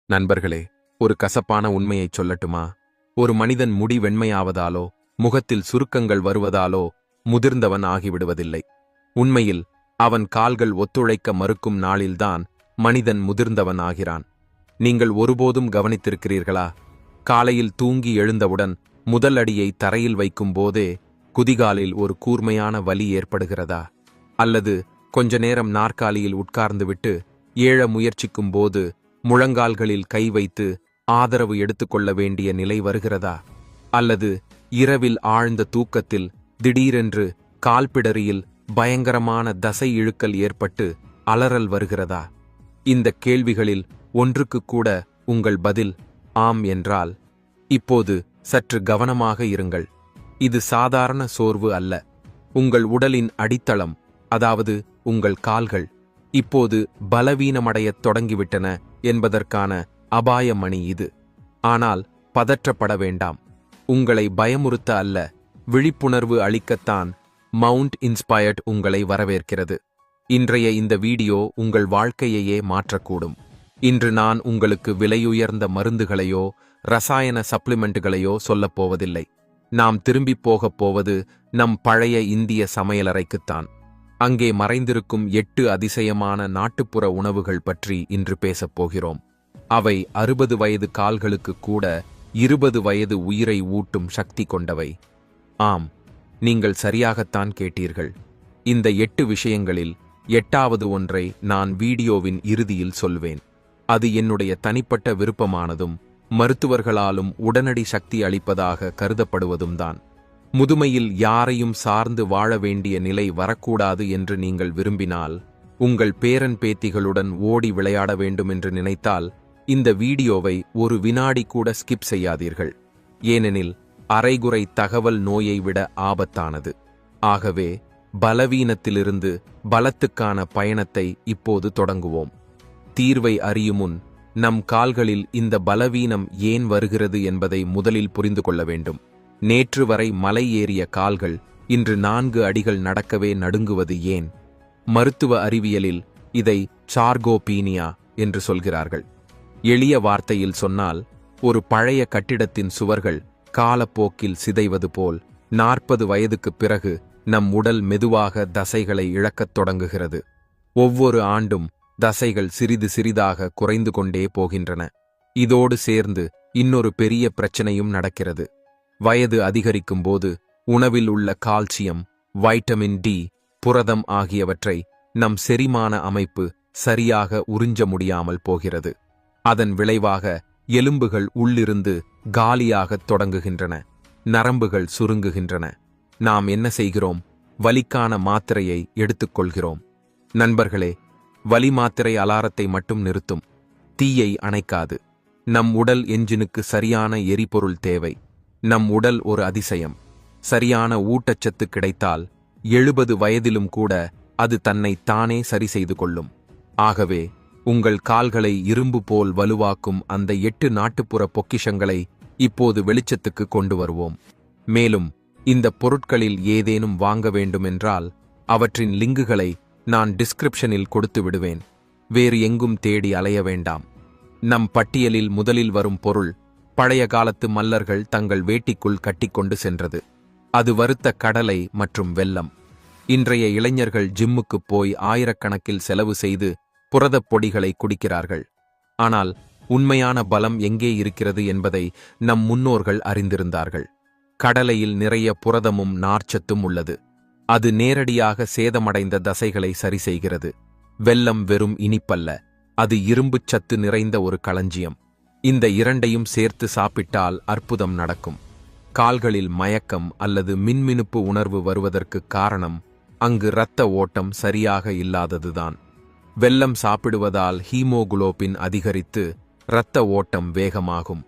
நண்பர்களே, ஒரு கசப்பான உண்மையைச் சொல்லட்டுமா? ஒரு மனிதன் முடி வெண்மையாவதாலோ முகத்தில் சுருக்கங்கள் வருவதாலோ முதிர்ந்தவன் ஆகிவிடுவதில்லை. உண்மையில் அவன் கால்கள் ஒத்துழைக்க மறுக்கும் நாளில்தான் மனிதன் முதிர்ந்தவன் ஆகிறான். நீங்கள் ஒருபோதும் கவனித்திருக்கிறீர்களா? காலையில் தூங்கி எழுந்தவுடன் முதல் அடியை தரையில் வைக்கும் போதே குதிகாலில் ஒரு கூர்மையான வலி ஏற்படுகிறதா? அல்லது கொஞ்ச நேரம் நாற்காலியில் உட்கார்ந்துவிட்டு ஏழ முயற்சிக்கும் போது முழங்கால்களில் கை வைத்து ஆதரவு எடுத்துக்கொள்ள வேண்டிய நிலை வருகிறதா? அல்லது இரவில் ஆழ்ந்த தூக்கத்தில் திடீரென்று கால்பிடரியில் பயங்கரமான தசை இழுக்கல் ஏற்பட்டு அலறல் வருகிறதா? இந்த கேள்விகளில் ஒன்றுக்கு கூட உங்கள் பதில் ஆம் என்றால், இப்போது சற்று கவனமாக இருங்கள். இது சாதாரண சோர்வு அல்ல. உங்கள் உடலின் அடித்தளம், அதாவது உங்கள் கால்கள், இப்போது பலவீனமடையத் தொடங்கிவிட்டன என்பதற்கான அபாய மணி இது. ஆனால் பதற்றப்பட வேண்டாம். உங்களை பயமுறுத்த அல்ல, விழிப்புணர்வு அளிக்கத்தான் மவுண்ட் இன்ஸ்பயர்ட் உங்களை வரவேற்கிறது. இன்றைய இந்த வீடியோ உங்கள் வாழ்க்கையையே மாற்றக்கூடும். இன்று நான் உங்களுக்கு விலையுயர்ந்த மருந்துகளையோ ரசாயன சப்ளிமெண்ட்டுகளையோ சொல்லப்போவதில்லை. நாம் திரும்பிப் போகப் போவது நம் பழைய இந்திய சமையலறைக்குத்தான். அங்கே மறைந்திருக்கும் 8 அதிசயமான நாட்டுப்புற உணவுகள் பற்றி இன்று பேசப் போகிறோம். அவை 60 வயது கால்களுக்கு கூட 20 வயது உயிரை ஊட்டும் சக்தி கொண்டவை. ஆம், நீங்கள் சரியாகத்தான் கேட்டீர்கள். இந்த 8 விஷயங்களில் 8வது ஒன்றை நான் வீடியோவின் இறுதியில் சொல்வேன். அது என்னுடைய தனிப்பட்ட விருப்பமானதும் மருத்துவர்களாலும் உடனடி சக்தி அளிப்பதாக கருதப்படுவதும் தான். முதுமையில் யாரையும் சார்ந்து வாழ வேண்டிய நிலை வரக்கூடாது என்று நீங்கள் விரும்பினால், உங்கள் பேரன் பேத்திகளுடன் ஓடி விளையாட வேண்டும் என்று நினைத்தால், இந்த வீடியோவை ஒரு வினாடி கூட ஸ்கிப் செய்யாதீர்கள். ஏனெனில் அரைகுறை தகவல் நோயை விட ஆபத்தானது. ஆகவே பலவீனத்திலிருந்து பலத்துக்கான பயணத்தை இப்போது தொடங்குவோம். தீர்வை அறியுமுன் நம் கால்களில் இந்த பலவீனம் ஏன் வருகிறது என்பதை முதலில் புரிந்து கொள்ள வேண்டும். நேற்று வரை மலை ஏறிய கால்கள் இன்று 4 அடிகள் நடக்கவே நடுங்குவது ஏன்? மருத்துவ அறிவியலில் இதை சார்கோபீனியா என்று சொல்கிறார்கள். எளிய வார்த்தையில் சொன்னால், ஒரு பழைய கட்டிடத்தின் சுவர்கள் காலப்போக்கில் சிதைவது போல் 40 வயதுக்குப் பிறகு நம் உடல் மெதுவாக தசைகளை இழக்கத் தொடங்குகிறது. ஒவ்வொரு ஆண்டும் தசைகள் சிறிது சிறிதாக குறைந்து கொண்டே போகின்றன. இதோடு சேர்ந்து இன்னொரு பெரிய பிரச்சனையும் நடக்கிறது. வயது அதிகரிக்கும் போது உணவில் உள்ள கால்சியம், வைட்டமின் டி, புரதம் ஆகியவற்றை நம் செரிமான அமைப்பு சரியாக உறிஞ்ச முடியாமல் போகிறது. அதன் விளைவாக எலும்புகள் உள்ளிருந்து காலியாகத் தொடங்குகின்றன. நரம்புகள் சுருங்குகின்றன. நாம் என்ன செய்கிறோம்? வலிக்கான மாத்திரையை எடுத்துக்கொள்கிறோம். நண்பர்களே, வலி மாத்திரை அலாரத்தை மட்டும் நிறுத்தும், தீயை அணைக்காது. நம் உடல் என்ஜினுக்கு சரியான எரிபொருள் தேவை. நம் உடல் ஒரு அதிசயம். சரியான ஊட்டச்சத்து கிடைத்தால் 70 வயதிலும் கூட அது தன்னை தானே சரி செய்து கொள்ளும். ஆகவே உங்கள் கால்களை இரும்பு போல் வலுவாக்கும் அந்த 8 நாட்டுப்புற பொக்கிஷங்களை இப்போது வெளிச்சத்துக்கு கொண்டு வருவோம். மேலும் இந்த பொருட்களில் ஏதேனும் வாங்க வேண்டுமென்றால் அவற்றின் லிங்குகளை நான் டிஸ்கிரிப்ஷனில் கொடுத்து விடுவேன். வேறு எங்கும் தேடி அலைய வேண்டாம். நம் பட்டியலில் முதலில் வரும் பொருள் பழைய காலத்து மல்லர்கள் தங்கள் வேட்டிக்குள் கட்டிக்கொண்டு சென்றது. அது வறுத்த கடலை மற்றும் வெல்லம். இன்றைய இளைஞர்கள் ஜிம்முக்குப் போய் ஆயிரக்கணக்கில் செலவு செய்து புரதப் பொடிகளை குடிக்கிறார்கள். ஆனால் உண்மையான பலம் எங்கே இருக்கிறது என்பதை நம் முன்னோர்கள் அறிந்திருந்தார்கள். கடலையில் நிறைய புரதமும் நார்ச்சத்தும் உள்ளது. அது நேரடியாக சேதமடைந்த தசைகளை சரி செய்கிறது. வெல்லம் வெறும் இனிப்பல்ல, அது இரும்புச் சத்து நிறைந்த ஒரு களஞ்சியம். இந்த இரண்டையும் சேர்த்து சாப்பிட்டால் அற்புதம் நடக்கும். கால்களில் மயக்கம் அல்லது மின்மினுப்பு உணர்வு வருவதற்கு காரணம் அங்கு இரத்த ஓட்டம் சரியாக இல்லாததுதான். வெல்லம் சாப்பிடுவதால் ஹீமோகுளோபின் அதிகரித்து இரத்த ஓட்டம் வேகமாகும்.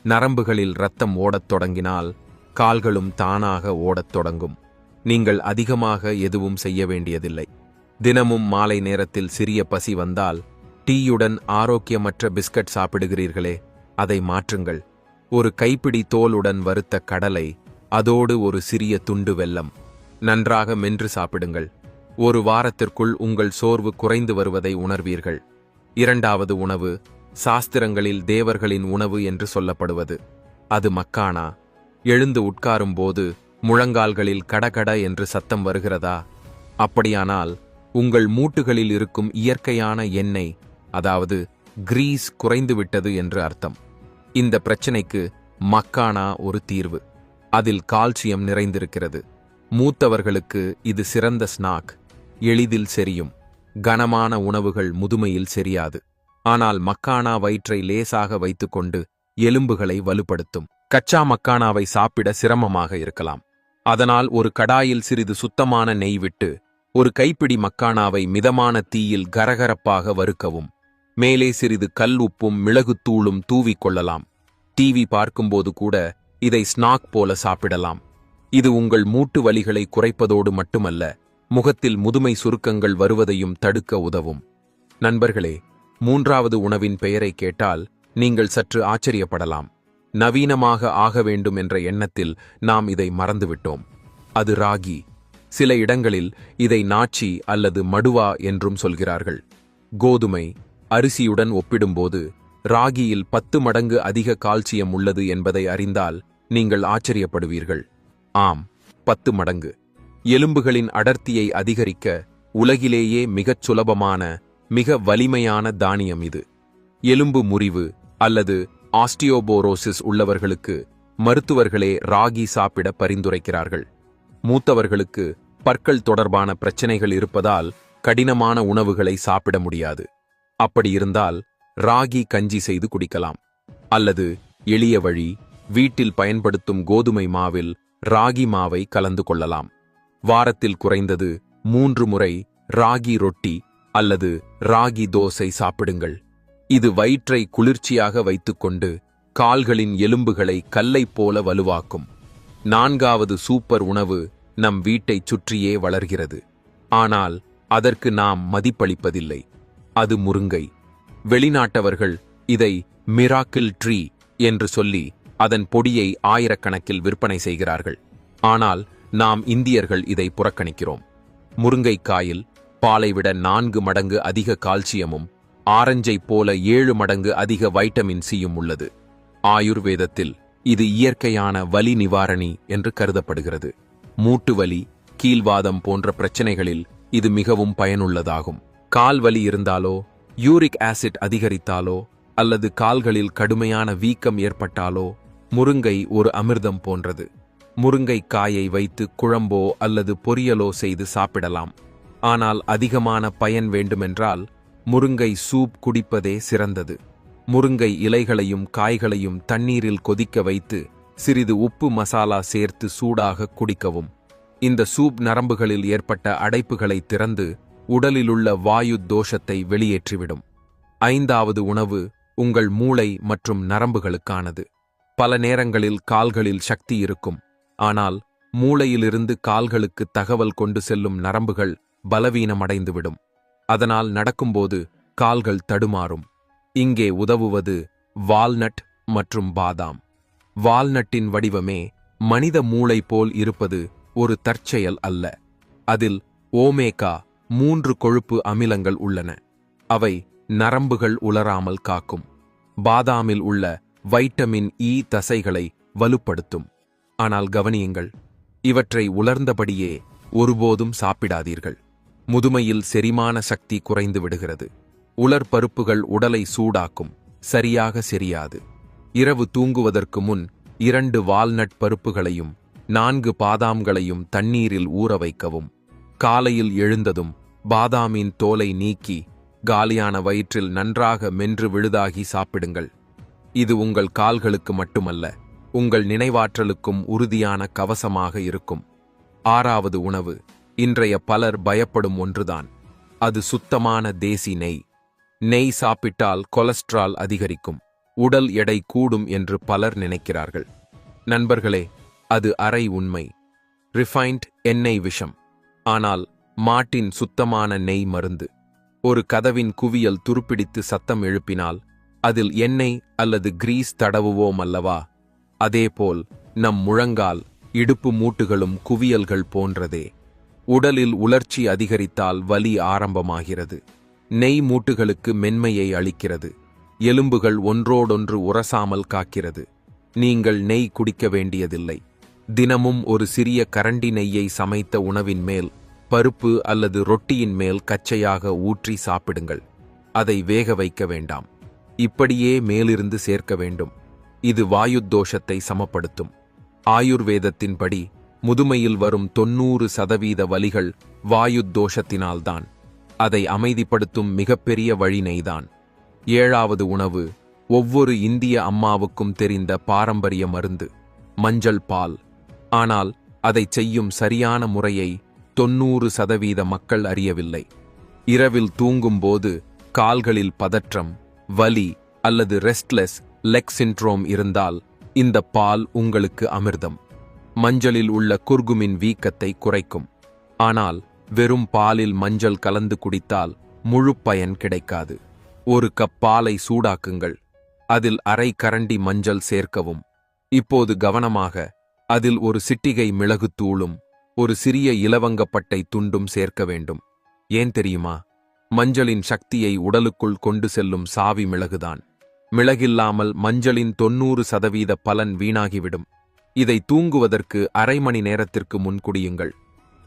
நரம்புகளில் இரத்தம் ஓடத் தொடங்கினால் கால்களும் தானாக ஓடத் தொடங்கும். நீங்கள் அதிகமாக எதுவும் செய்ய வேண்டியதில்லை. தினமும் மாலை நேரத்தில் சிறிய பசி வந்தால் டீயுடன் ஆரோக்கியமற்ற பிஸ்கட் சாப்பிடுகிறீர்களே, அதை மாற்றுங்கள். ஒரு கைப்பிடி தோலுடன் வறுத்த கடலை, அதோடு ஒரு சிறிய துண்டு வெல்லம். நன்றாக மென்று சாப்பிடுங்கள். ஒரு வாரத்திற்குள் உங்கள் சோர்வு குறைந்து வருவதை உணர்வீர்கள். 2வது உணவு சாஸ்திரங்களில் தேவர்களின் உணவு என்று சொல்லப்படுவது. அது மக்கானா. எழுந்து உட்காரும்போது முழங்கால்களில் கடகட என்று சத்தம் வருகிறதா? அப்படியானால் உங்கள் மூட்டுகளில் இருக்கும் இயற்கையான எண்ணெய், அதாவது கிரீஸ், குறைந்துவிட்டது என்று அர்த்தம். இந்த பிரச்சனைக்கு மக்கானா ஒரு தீர்வு. அதில் கால்சியம் நிறைந்திருக்கிறது. மூத்தவர்களுக்கு இது சிறந்த ஸ்நாக். எளிதில் செரியும். கனமான உணவுகள் முதுமையில் செரியாது. ஆனால் மக்கானா வயிற்றை லேசாக வைத்துக்கொண்டு எலும்புகளை வலுப்படுத்தும். கச்சா மக்கானாவை சாப்பிட சிரமமாக இருக்கலாம். அதனால் ஒரு கடாயில் சிறிது சுத்தமான நெய் விட்டு ஒரு கைப்பிடி மக்கானாவை மிதமான தீயில் கரகரப்பாக வறுக்கவும். மேலே சிறிது கல் உப்பும் மிளகுத்தூளும் தூவிக்கொள்ளலாம். டிவி பார்க்கும்போது கூட இதை ஸ்நாக் போல சாப்பிடலாம். இது உங்கள் மூட்டு வலிகளை குறைப்பதோடு மட்டுமல்ல, முகத்தில் முதுமை சுருக்கங்கள் வருவதையும் தடுக்க உதவும். நண்பர்களே, மூன்றாவது உணவின் பெயரை கேட்டால் நீங்கள் சற்று ஆச்சரியப்படலாம். நவீனமாக ஆக வேண்டும் என்ற எண்ணத்தில் நாம் இதை மறந்துவிட்டோம். அது ராகி. சில இடங்களில் இதை நாச்சி அல்லது மடுவா என்றும் சொல்கிறார்கள். கோதுமை, அரிசியுடன் ஒப்பிடும்போது ராகியில் 10 மடங்கு அதிக கால்சியம் உள்ளது என்பதை அறிந்தால் நீங்கள் ஆச்சரியப்படுவீர்கள். ஆம், 10 மடங்கு. எலும்புகளின் அடர்த்தியை அதிகரிக்க உலகிலேயே மிகச் சுலபமான, மிக வலிமையான தானியம் இது. எலும்பு முறிவு அல்லது ஆஸ்டியோபோரோசிஸ் உள்ளவர்களுக்கு மருத்துவர்களே ராகி சாப்பிட பரிந்துரைக்கிறார்கள். மூத்தவர்களுக்கு பற்கள் தொடர்பான பிரச்சனைகள் இருப்பதால் கடினமான உணவுகளை சாப்பிட முடியாது. அப்படியிருந்தால் ராகி கஞ்சி செய்து குடிக்கலாம். அல்லது எளிய வழி, வீட்டில் பயன்படுத்தும் கோதுமை மாவில் ராகி மாவை கலந்து கொள்ளலாம். வாரத்தில் குறைந்தது 3 முறை ராகி ரொட்டி அல்லது ராகி தோசை சாப்பிடுங்கள். இது வயிற்றை குளிர்ச்சியாக வைத்துக்கொண்டு கால்களின் எலும்புகளை கல்லைப் போல வலுவாக்கும். 4வது சூப்பர் உணவு நம் வீட்டைச் சுற்றியே வளர்கிறது. ஆனால் அதற்கு நாம் மதிப்பளிப்பதில்லை. அது முருங்கை. வெளிநாட்டவர்கள் இதை மிராக்கிள் ட்ரீ என்று சொல்லி அதன் பொடியை ஆயிரக்கணக்கில் விற்பனை செய்கிறார்கள். ஆனால் நாம் இந்தியர்கள் இதை புறக்கணிக்கிறோம். முருங்கைக்காயில் பாலை விட 4 மடங்கு அதிக கால்சியமும் ஆரஞ்சைப் போல 7 மடங்கு அதிக வைட்டமின் சியும் உள்ளது. ஆயுர்வேதத்தில் இது இயற்கையான வலி நிவாரணி என்று கருதப்படுகிறது. மூட்டு வலி, கீல்வாதம் போன்ற பிரச்சனைகளில் இது மிகவும் பயனுள்ளதாகும். கால் வலி இருந்தாலோ, யூரிக் ஆசிட் அதிகரித்தாலோ அல்லது கால்களில் கடுமையான வீக்கம் ஏற்பட்டாலோ முருங்கை ஒரு அமிர்தம் போன்றது. முருங்கைக்காயை வைத்து குழம்போ அல்லது பொரியலோ செய்து சாப்பிடலாம். ஆனால் அதிகமான பயன் வேண்டுமென்றால் முருங்கை சூப் குடிப்பதே சிறந்தது. முருங்கை இலைகளையும் காய்களையும் தண்ணீரில் கொதிக்க வைத்து சிறிது உப்பு மசாலா சேர்த்து சூடாக குடிக்கவும். இந்த சூப் நரம்புகளில் ஏற்பட்ட அடைப்புகளை திறந்து உடலிலுள்ள வாயு தோஷத்தை வெளியேற்றிவிடும். 5வது உணவு உங்கள் மூளை மற்றும் நரம்புகளுக்கானது. பல நேரங்களில் கால்களில் சக்தி இருக்கும். ஆனால் மூளையிலிருந்து கால்களுக்கு தகவல் கொண்டு செல்லும் நரம்புகள் பலவீனமடைந்துவிடும். அதனால் நடக்கும்போது கால்கள் தடுமாறும். இங்கே உதவுவது வால்நட் மற்றும் பாதாம். வால்நட்டின் வடிவமே மனித மூளை போல் இருப்பது ஒரு தற்செயல் அல்ல. அதில் ஓமேகா 3 கொழுப்பு அமிலங்கள் உள்ளன. அவை நரம்புகள் உலராமல் காக்கும். பாதாமில் உள்ள வைட்டமின் இ தசைகளை வலுப்படுத்தும். ஆனால் கவனியுங்கள், இவற்றை உலர்ந்தபடியே ஒருபோதும் சாப்பிடாதீர்கள். முதுமையில் செரிமான சக்தி குறைந்து விடுகிறது. உலர் பருப்புகள் உடலை சூடாக்கும். சரியாக செரியாது. இரவு தூங்குவதற்கு முன் 2 வால்நட் பருப்புகளையும் 4 பாதாம்களையும் தண்ணீரில் ஊற வைக்கவும். காலையில் எழுந்ததும் பாதாமின் தோலை நீக்கி காலியான வயிற்றில் நன்றாக மென்று விழுதாகி சாப்பிடுங்கள். இது உங்கள் கால்களுக்கு மட்டுமல்ல, உங்கள் நினைவாற்றலுக்கும் உறுதியான கவசமாக இருக்கும். 6வது உணவு இன்றைய பலர் பயப்படும் ஒன்றுதான். அது சுத்தமான தேசி நெய். நெய் சாப்பிட்டால் கொலஸ்ட்ரால் அதிகரிக்கும், உடல் எடை கூடும் என்று பலர் நினைக்கிறார்கள். நண்பர்களே, அது அரை உண்மை. ரிஃபைன்ட் எண்ணெய் விஷம். ஆனால் மாட்டின் சுத்தமான நெய் மருந்து. ஒரு கதவின் குவியல் துருப்பிடித்து சத்தம் எழுப்பினால் அதில் எண்ணெய் அல்லது கிரீஸ் தடவுவோம் அல்லவா? அதேபோல் நம் முழங்கால், இடுப்பு மூட்டுகளும் குவியல்கள் போன்றதே. உடலில் உலர்ச்சி அதிகரித்தால் வலி ஆரம்பமாகிறது. நெய் மூட்டுகளுக்கு மென்மையை அளிக்கிறது. எலும்புகள் ஒன்றோடொன்று உரசாமல் காக்கிறது. நீங்கள் நெய் குடிக்க வேண்டியதில்லை. தினமும் ஒரு சிறிய கரண்டி நெய்யை சமைத்த உணவின் மேல், பருப்பு அல்லது ரொட்டியின் மேல் கச்சையாக ஊற்றி சாப்பிடுங்கள். அதை வேக வைக்க வேண்டாம். இப்படியே மேலிருந்து சேர்க்க வேண்டும். இது வாயுத்தோஷத்தை சமப்படுத்தும். ஆயுர்வேதத்தின்படி முதுமையில் வரும் 90% வலிகள் வாயுத்தோஷத்தினால்தான். அதை அமைதிப்படுத்தும் மிகப்பெரிய வழி நெய்தான். 7வது உணவு, ஒவ்வொரு இந்திய அம்மாவுக்கும் தெரிந்த பாரம்பரிய மருந்து, மஞ்சள் பால். ஆனால் அதைச் செய்யும் சரியான முறையை 90% மக்கள் அறியவில்லை. இரவில் தூங்கும்போது கால்களில் பதற்றம், வலி அல்லது ரெஸ்ட்லெஸ் லெக் சிண்ட்ரோம் இருந்தால் இந்த பால் உங்களுக்கு அமிர்தம். மஞ்சளில் உள்ள குர்குமின் வீக்கத்தை குறைக்கும். ஆனால் வெறும் பாலில் மஞ்சள் கலந்து குடித்தால் முழு பயன் கிடைக்காது. ஒரு கப் பாலை சூடாக்குங்கள். அதில் அரை கரண்டி மஞ்சள் சேர்க்கவும். இப்போது கவனமாக, அதில் ஒரு சிட்டிகை மிளகுத்தூளும் ஒரு சிறிய இலவங்கப்பட்டை துண்டும் சேர்க்க வேண்டும். ஏன் தெரியுமா? மஞ்சளின் சக்தியை உடலுக்குள் கொண்டு செல்லும் சாவி மிளகுதான். மிளகில்லாமல் மஞ்சளின் 90% பலன் வீணாகிவிடும். இதை தூங்குவதற்கு அரை மணி நேரத்திற்கு முன் குடியுங்கள்.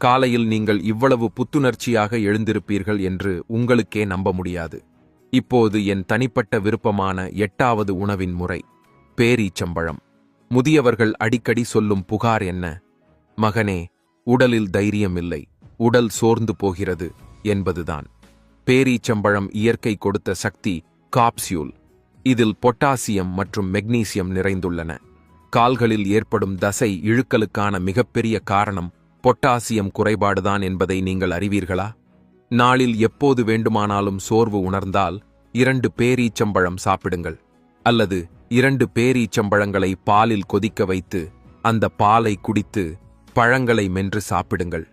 காலையில் நீங்கள் இவ்வளவு புத்துணர்ச்சியாக எழுந்திருப்பீர்கள் என்று உங்களுக்கே நம்ப முடியாது. இப்போது என் தனிப்பட்ட விருப்பமான 8வது உணவின் முறை, பேரீச்சம்பழம். முதியவர்கள் அடிக்கடி சொல்லும் புகார் என்ன? மகனே, உடலில் தைரியம் இல்லை, உடல் சோர்ந்து போகிறது என்பதுதான். பேரீச்சம்பழம் இயற்கை கொடுத்த சக்தி காப்சியூல். இதில் பொட்டாசியம் மற்றும் மெக்னீசியம் நிறைந்துள்ளன. கால்களில் ஏற்படும் தசை இழுக்கலுக்கான மிகப்பெரிய காரணம் பொட்டாசியம் குறைபாடுதான் என்பதை நீங்கள் அறிவீர்களா? நாளில் எப்போது வேண்டுமானாலும் சோர்வு உணர்ந்தால் 2 பேரீச்சம்பழம் சாப்பிடுங்கள். அல்லது 2 பேரீச்சம்பழங்களை பாலில் கொதிக்க வைத்து அந்த பாலை குடித்து பழங்களை மென்று சாப்பிடுங்கள்.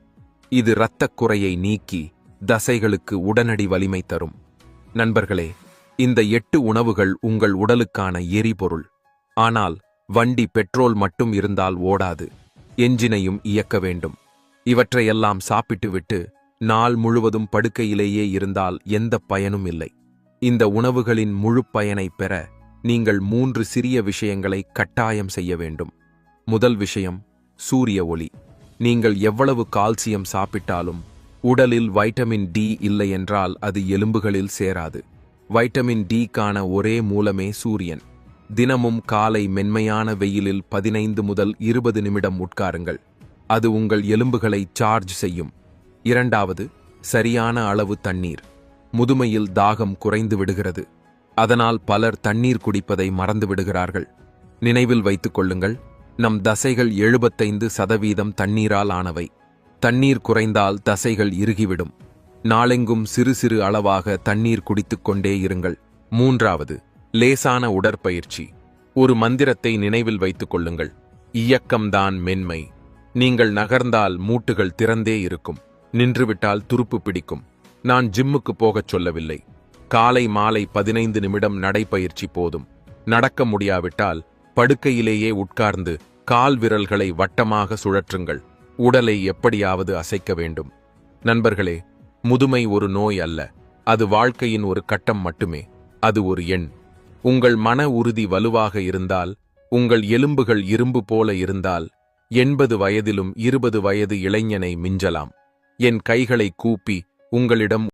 இது இரத்தக் குறையை நீக்கி தசைகளுக்கு உடனடி வலிமை தரும். நண்பர்களே, இந்த 8 உணவுகள் உங்கள் உடலுக்கான எரிபொருள். ஆனால் வண்டி பெட்ரோல் மட்டும் இருந்தால் ஓடாது. என்ஜினையும் இயக்க வேண்டும். இவற்றையெல்லாம் சாப்பிட்டுவிட்டு நாள் முழுவதும் படுக்கையிலேயே இருந்தால் எந்த பயனும் இல்லை. இந்த உணவுகளின் முழு பயனை பெற நீங்கள் 3 சிறிய விஷயங்களை கட்டாயம் செய்ய வேண்டும். முதல் விஷயம், சூரிய ஒளி. நீங்கள் எவ்வளவு கால்சியம் சாப்பிட்டாலும் உடலில் வைட்டமின் டி இல்லை என்றால் அது எலும்புகளில் சேராது. வைட்டமின் டி-க்கான ஒரே மூலமே சூரியன். தினமும் காலை மென்மையான வெயிலில் 15 முதல் 20 நிமிடம் உட்காருங்கள். அது உங்கள் எலும்புகளை சார்ஜ் செய்யும். 2வது, சரியான அளவு தண்ணீர். முதுமையில் தாகம் குறைந்து விடுகிறது. அதனால் பலர் தண்ணீர் குடிப்பதை மறந்து விடுகிறார்கள். நினைவில் வைத்துக் கொள்ளுங்கள், நம் தசைகள் 75% தண்ணீரால் ஆனவை. தண்ணீர் குறைந்தால் தசைகள் இறுகிவிடும். நாளெங்கும் சிறு சிறு அளவாக தண்ணீர் குடித்துக்கொண்டே இருங்கள். 3வது, லேசான உடற்பயிற்சி. ஒரு மந்திரத்தை நினைவில் வைத்துக் கொள்ளுங்கள். இயக்கம்தான் மென்மை. நீங்கள் நகர்ந்தால் மூட்டுகள் திறந்தே இருக்கும். நின்றுவிட்டால் துருப்பு பிடிக்கும். நான் ஜிம்முக்கு போகச் சொல்லவில்லை. காலை மாலை 15 நிமிடம் நடைப்பயிற்சி போதும். நடக்க முடியாவிட்டால் படுக்கையிலேயே உட்கார்ந்து கால் விரல்களை வட்டமாக சுழற்றுங்கள். உடலை எப்படியாவது அசைக்க வேண்டும். நண்பர்களே, முதுமை ஒரு நோய் அல்ல. அது வாழ்க்கையின் ஒரு கட்டம் மட்டுமே. அது ஒரு எண். உங்கள் மன உறுதி வலுவாக இருந்தால், உங்கள் எலும்புகள் இரும்பு போல இருந்தால், 80 வயதிலும் 20 வயது இளைஞனை மிஞ்சலாம். என் கைகளை கூப்பி உங்களிடம்